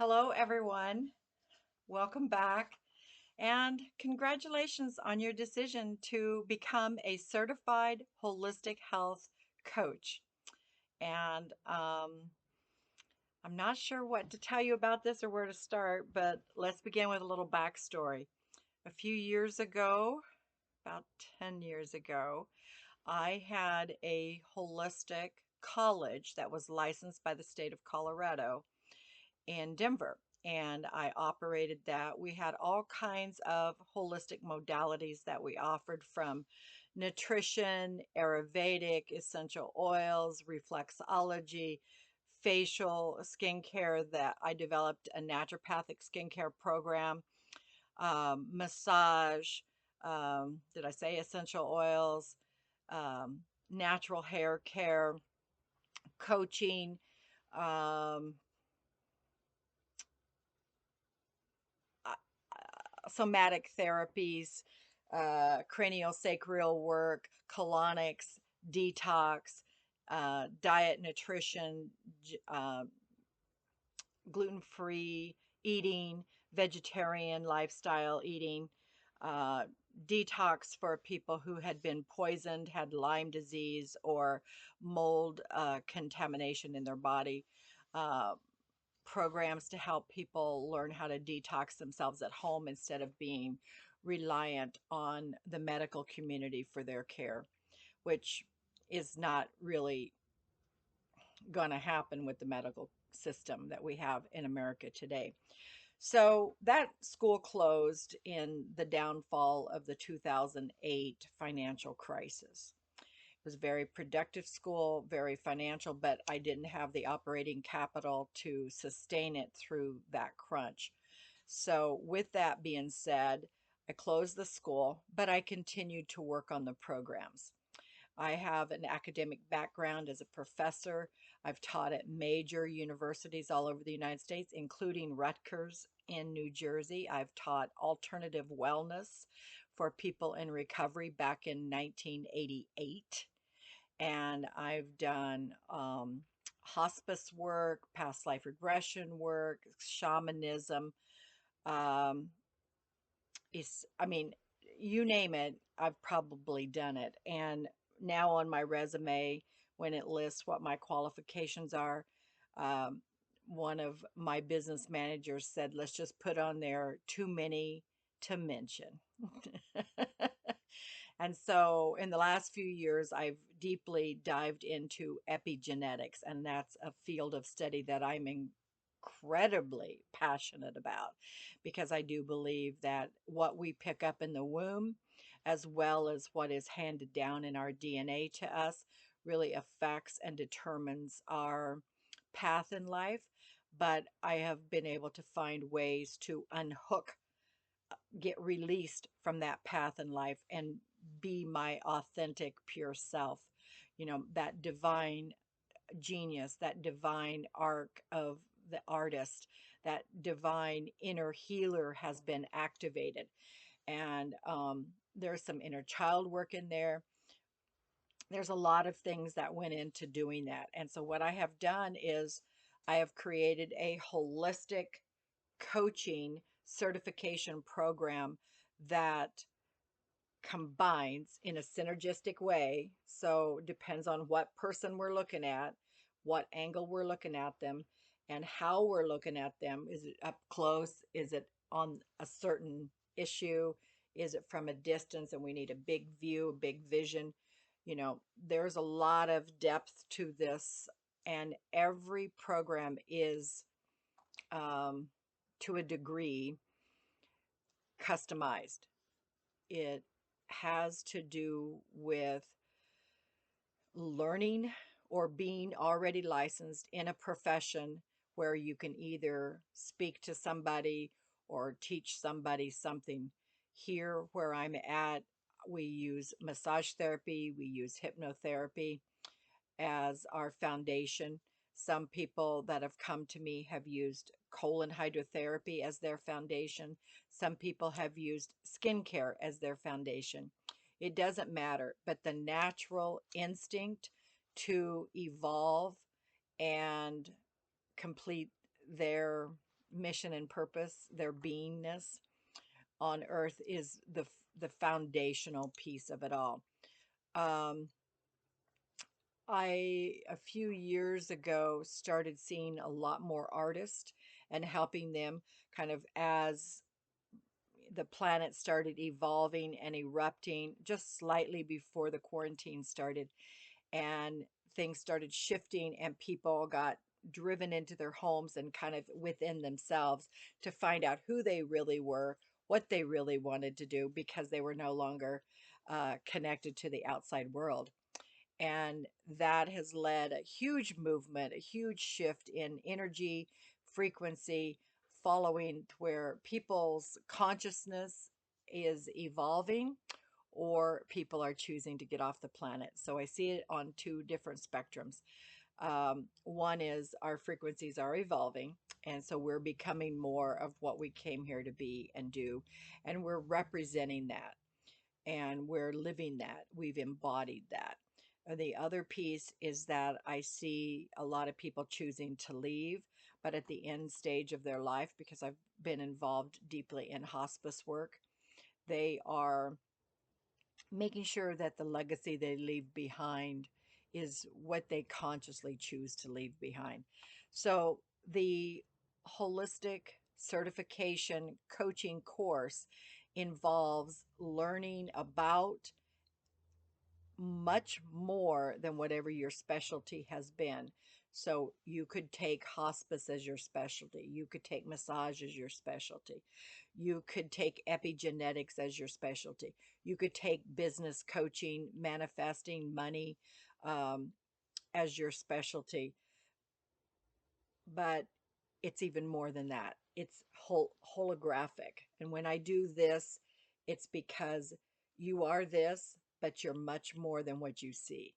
Hello, everyone. Welcome back. And congratulations on your decision to become a certified holistic health coach. And I'm not sure what to tell you about this or where to start, but let's begin with a little backstory. A few years ago, about 10 years ago, I had a holistic college that was licensed by the state of Colorado in Denver. And I operated that. We had all kinds of holistic modalities that we offered from nutrition, Ayurvedic, essential oils, reflexology, facial skincare that I developed a naturopathic skincare program, massage, did I say essential oils, um, natural hair care, coaching, um, somatic therapies, craniosacral work, colonics, detox, diet, nutrition, uh, gluten-free eating, vegetarian lifestyle eating, uh, detox for people who had been poisoned, had Lyme disease or mold contamination in their body. Uh, Programs to help people learn how to detox themselves at home instead of being reliant on the medical community for their care, which is not really going to happen with the medical system that we have in America today. So that school closed in the downfall of the 2008 financial crisis. It was a very productive school, very financial, but I didn't have the operating capital to sustain it through that crunch. So, with that being said, I closed the school, but I continued to work on the programs. I have an academic background as a professor. I've taught at major universities all over the United States, including Rutgers in New Jersey. I've taught alternative wellness for people in recovery back in 1988. And I've done hospice work, past life regression work, shamanism. Um, I mean, you name it, I've probably done it. And now on my resume, when it lists what my qualifications are, um, one of my business managers said, let's just put on there too many to mention. And so in the last few years, I've deeply dived into epigenetics, and that's a field of study that I'm incredibly passionate about because I do believe that what we pick up in the womb, as well as what is handed down in our DNA to us, really affects and determines our path in life. But I have been able to find ways to unhook, get released from that path in life and be my authentic, pure self. You know, that divine genius, that divine arc of the artist, that divine inner healer has been activated. And there's some inner child work in there. There's a lot of things that went into doing that. And so, what I have done is I have created a holistic coaching certification program that combines in a synergistic way. So depends on what person we're looking at, what angle we're looking at them, and how we're looking at them. Is it up close? Is it on a certain issue? Is it from a distance and we need a big view, a big vision? You know, there's a lot of depth to this, and every program is, um, to a degree, customized. It has to do with learning or being already licensed in a profession where you can either speak to somebody or teach somebody something. Here, where I'm at, we use massage therapy, we use hypnotherapy as our foundation. Some people that have come to me have used colon hydrotherapy as their foundation. Some people have used skincare as their foundation. It doesn't matter, but the natural instinct to evolve and complete their mission and purpose, their beingness on earth is the foundational piece of it all. Um, I, a few years ago, started seeing a lot more artists and helping them kind of as the planet started evolving and erupting just slightly before the quarantine started and things started shifting and people got driven into their homes and kind of within themselves to find out who they really were, what they really wanted to do because they were no longer connected to the outside world. And that has led a huge movement, a huge shift in energy, frequency, following to where people's consciousness is evolving or people are choosing to get off the planet. So I see it on two different spectrums. One is our frequencies are evolving, and so we're becoming more of what we came here to be and do, and we're representing that and we're living that. We've embodied that. The other piece is that I see a lot of people choosing to leave, but at the end stage of their life, because I've been involved deeply in hospice work, they are making sure that the legacy they leave behind is what they consciously choose to leave behind. So the holistic certification coaching course involves learning about much more than whatever your specialty has been. So you could take hospice as your specialty. You could take massage as your specialty. You could take epigenetics as your specialty. You could take business coaching, manifesting money um, as your specialty. But it's even more than that. It's holographic. And when I do this, it's because you are this, but you're much more than what you see.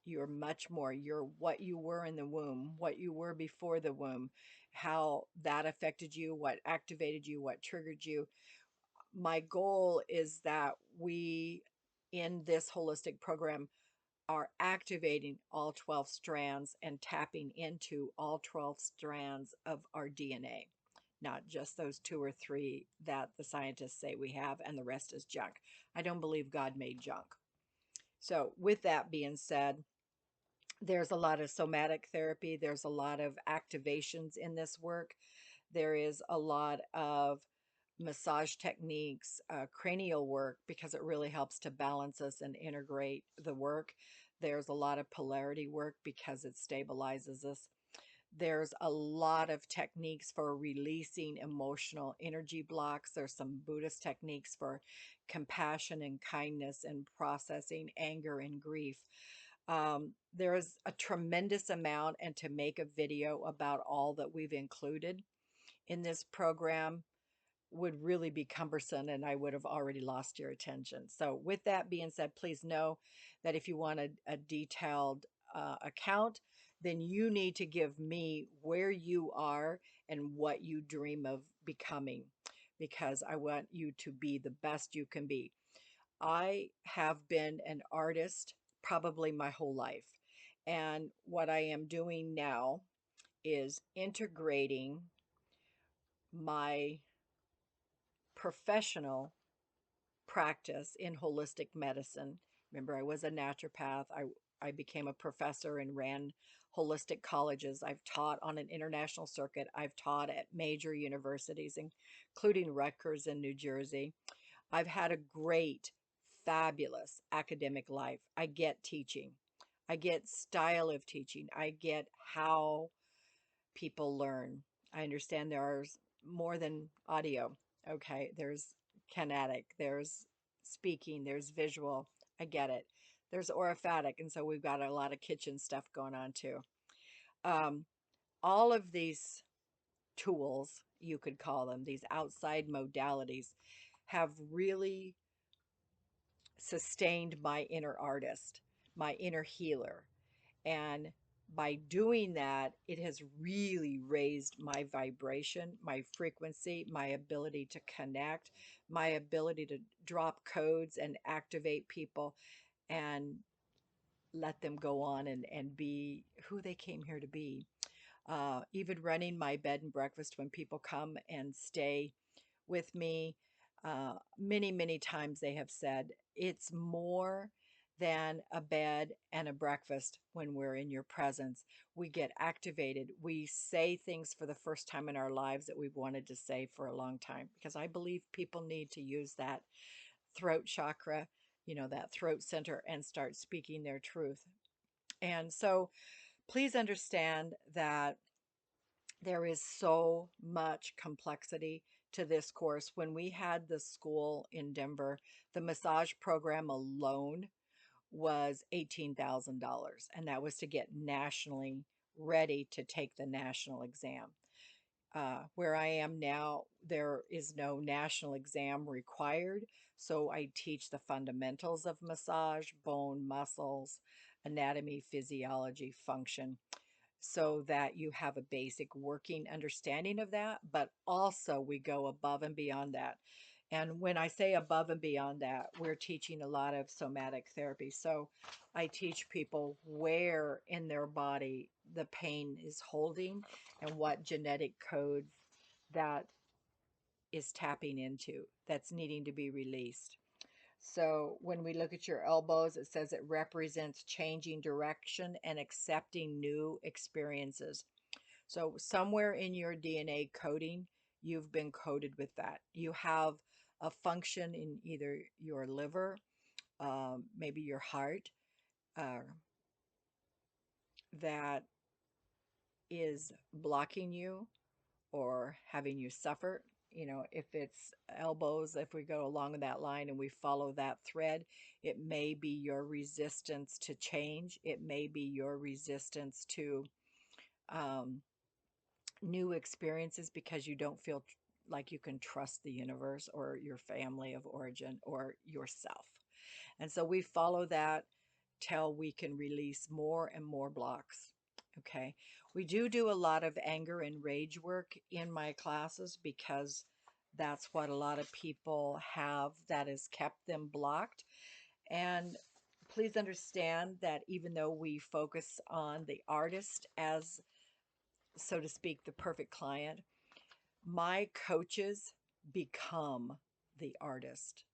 You're much more. You're what you were in the womb, what you were before the womb, how that affected you, what activated you, what triggered you. My goal is that we, in this holistic program, are activating all 12 strands and tapping into all 12 strands of our DNA, not just those two or three that the scientists say we have, and the rest is junk. I don't believe God made junk. So, with that being said, there's a lot of somatic therapy, there's a lot of activations in this work, there is a lot of massage techniques, cranial work, because it really helps to balance us and integrate the work. There's a lot of polarity work because it stabilizes us. There's a lot of techniques for releasing emotional energy blocks. There's some Buddhist techniques for compassion and kindness and processing anger and grief. There is a tremendous amount, and to make a video about all that we've included in this program would really be cumbersome and I would have already lost your attention. So, with that being said, please know that if you want a detailed account, then you need to give me where you are and what you dream of becoming because I want you to be the best you can be. I have been an artist probably my whole life. And what I am doing now is integrating my professional practice in holistic medicine. Remember, I was a naturopath. I became a professor and ran holistic colleges. I've taught on an international circuit. I've taught at major universities, including Rutgers in New Jersey. I've had a great, fabulous academic life. I get teaching. I get style of teaching. I get how people learn. I understand there are more than audio. Okay, there's kinetic, there's speaking, there's visual. I get it. There's oriphatic, and so we've got a lot of kitchen stuff going on too. Um, all of these tools, you could call them, these outside modalities, have really sustained my inner artist, my inner healer. And by doing that, it has really raised my vibration, my frequency, my ability to connect, my ability to drop codes and activate people and let them go on and be who they came here to be. even running my bed and breakfast when people come and stay with me. Many, many times they have said it's more than a bed and a breakfast when we're in your presence. We get activated. We say things for the first time in our lives that we've wanted to say for a long time because I believe people need to use that throat chakra, that throat center and start speaking their truth. And so please understand that there is so much complexity to this course. When we had the school in Denver, the massage program alone was $18,000, and that was to get nationally ready to take the national exam. Where I am now, there is no national exam required, so I teach the fundamentals of massage, bone, muscles, anatomy, physiology, function so that you have a basic working understanding of that, but also we go above and beyond that. And when I say above and beyond that, we're teaching a lot of somatic therapy. So I teach people where in their body the pain is holding and what genetic code that is tapping into that's needing to be released. So when we look at your elbows, it says it represents changing direction and accepting new experiences. So somewhere in your DNA coding, you've been coded with that. You have a function in either your liver, maybe your heart, uh, that is blocking you or having you suffer. If it's elbows, if we go along that line and we follow that thread, it may be your resistance to change. It may be your resistance to um, new experiences because you don't feel like you can trust the universe or your family of origin or yourself. And so we follow that till we can release more and more blocks. Okay. We do a lot of anger and rage work in my classes because that's what a lot of people have that has kept them blocked. And please understand that even though we focus on the artist as, so to speak, the perfect client, my coaches become the artist.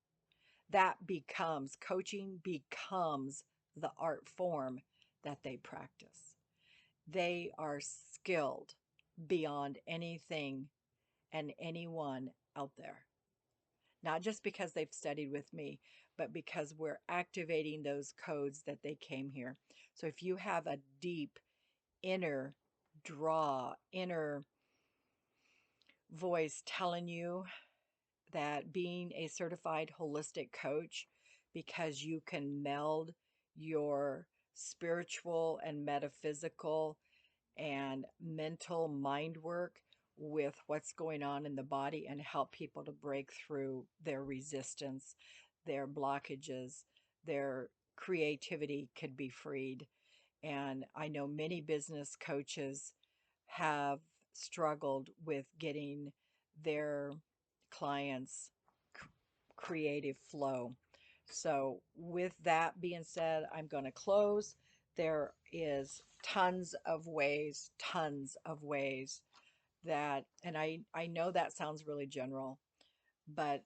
That becomes, coaching becomes the art form that they practice. They are skilled beyond anything and anyone out there. Not just because they've studied with me, but because we're activating those codes that they came here. So if you have a deep inner draw, inner voice telling you that being a certified holistic coach, because you can meld your spiritual and metaphysical and mental mind work with what's going on in the body and help people to break through their resistance, their blockages, their creativity could be freed. And I know many business coaches have struggled with getting their clients creative flow. So, with that being said, I'm going to close. There is tons of ways that, and I know that sounds really general, but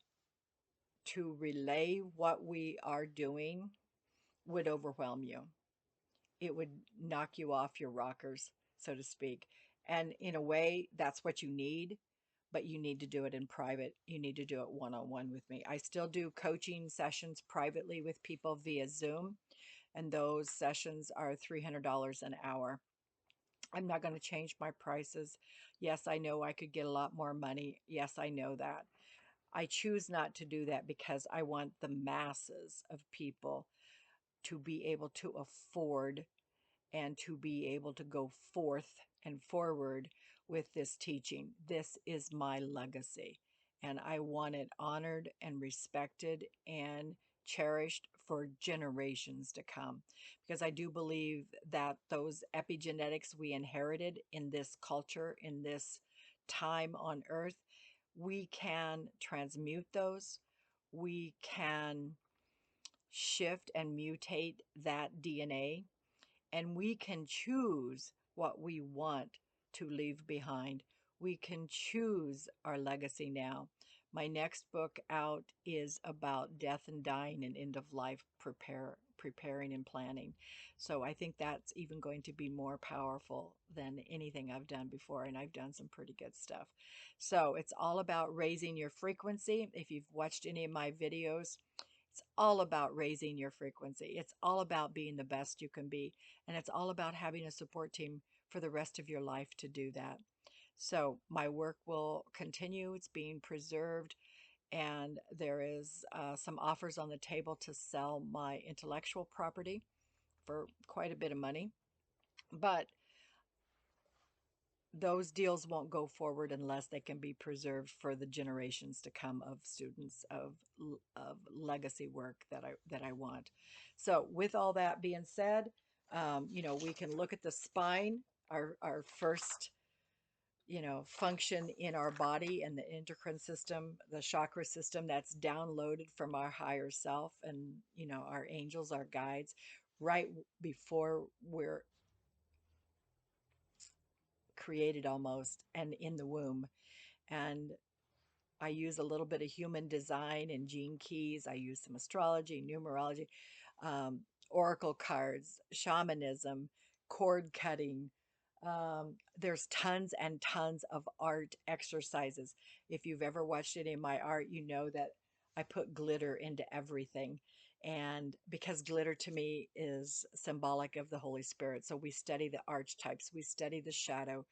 to relay what we are doing would overwhelm you. It would knock you off your rockers, so to speak. And in a way, that's what you need, but you need to do it in private. You need to do it one on one with me. I still do coaching sessions privately with people via Zoom, and those sessions are $300 an hour. I'm not going to change my prices. Yes, I know I could get a lot more money. Yes, I know that. I choose not to do that because I want the masses of people to be able to afford and to be able to go forth and forward with this teaching. This is my legacy, and I want it honored and respected and cherished for generations to come because I do believe that those epigenetics we inherited in this culture, in this time on earth, we can transmute those. We can shift and mutate that DNA, and we can choose what we want to leave behind. We can choose our legacy now. My next book out is about death and dying and end of life preparing and planning. So I think that's even going to be more powerful than anything I've done before, and I've done some pretty good stuff. So it's all about raising your frequency. If you've watched any of my videos, it's all about raising your frequency. It's all about being the best you can be. And it's all about having a support team for the rest of your life to do that. So my work will continue. It's being preserved. And there is some offers on the table to sell my intellectual property for quite a bit of money. But those deals won't go forward unless they can be preserved for the generations to come of students of legacy work that I want. So with all that being said, we can look at the spine, our first function in our body, and the endocrine system, the chakra system that's downloaded from our higher self, and our angels, our guides, right before we're created almost and in the womb. And I use a little bit of human design and gene keys. I use some astrology, numerology, um, oracle cards, shamanism, cord cutting. There's tons and tons of art exercises. If you've ever watched any of my art, you know that I put glitter into everything. And because glitter to me is symbolic of the Holy Spirit. So we study the archetypes, we study the shadow,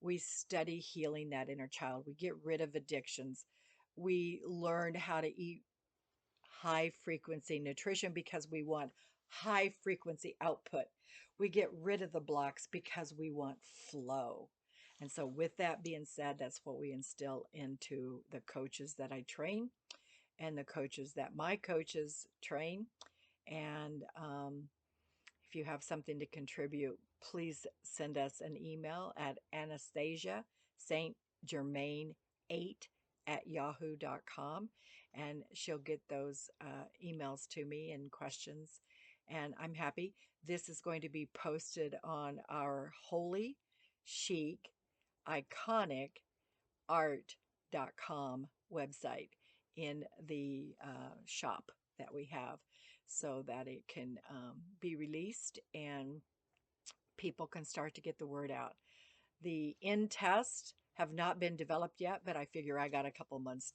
we study healing that inner child, we get rid of addictions, we learn how to eat high frequency nutrition because we want high frequency output. We get rid of the blocks because we want flow. And so, with that being said, that's what we instill into the coaches that I train and the coaches that my coaches train. And if you have something to contribute, please send us an email at Anastasia St. Germain 8 at yahoo.com, and she'll get those emails to me and questions. And I'm happy. This is going to be posted on our Holy Chic Iconic art.com website in the shop that we have, so that it can be released and people can start to get the word out. The in tests have not been developed yet, but I figure I got a couple months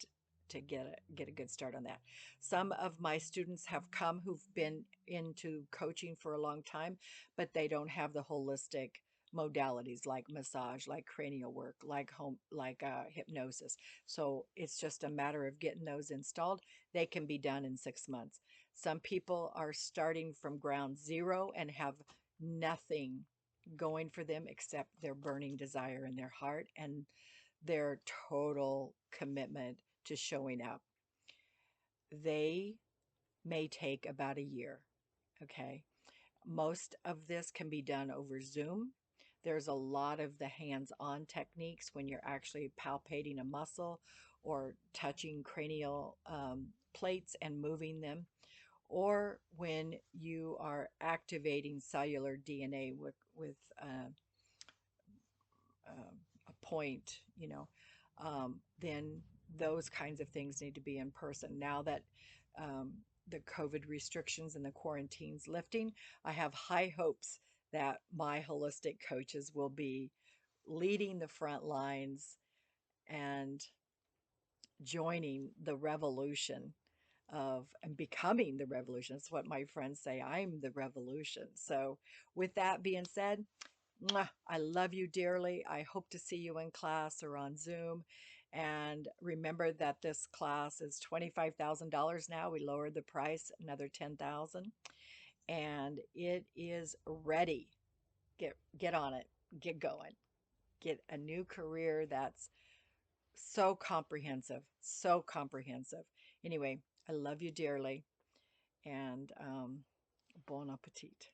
to get a good start on that. Some of my students have come who've been into coaching for a long time, but they don't have the holistic modalities like massage, like cranial work, like hypnosis. So it's just a matter of getting those installed. They can be done in 6 months. Some people are starting from ground zero and have nothing going for them except their burning desire in their heart and their total commitment to showing up. They may take about a year. Okay. Most of this can be done over Zoom. There's a lot of the hands on techniques when you're actually palpating a muscle or touching cranial plates and moving them, or when you are activating cellular DNA with a point, then those kinds of things need to be in person. Now that um, the COVID restrictions and the quarantines lifting, I have high hopes that my holistic coaches will be leading the front lines and joining the revolution of and becoming the revolution. That's what my friends say. I'm the revolution. So, with that being said, mwah, I love you dearly. I hope to see you in class or on Zoom. And remember that this class is $25,000 now. We lowered the price another 10,000, and it is ready. Get on it. Get going. Get a new career that's so comprehensive. So comprehensive. Anyway, I love you dearly, and bon appetit.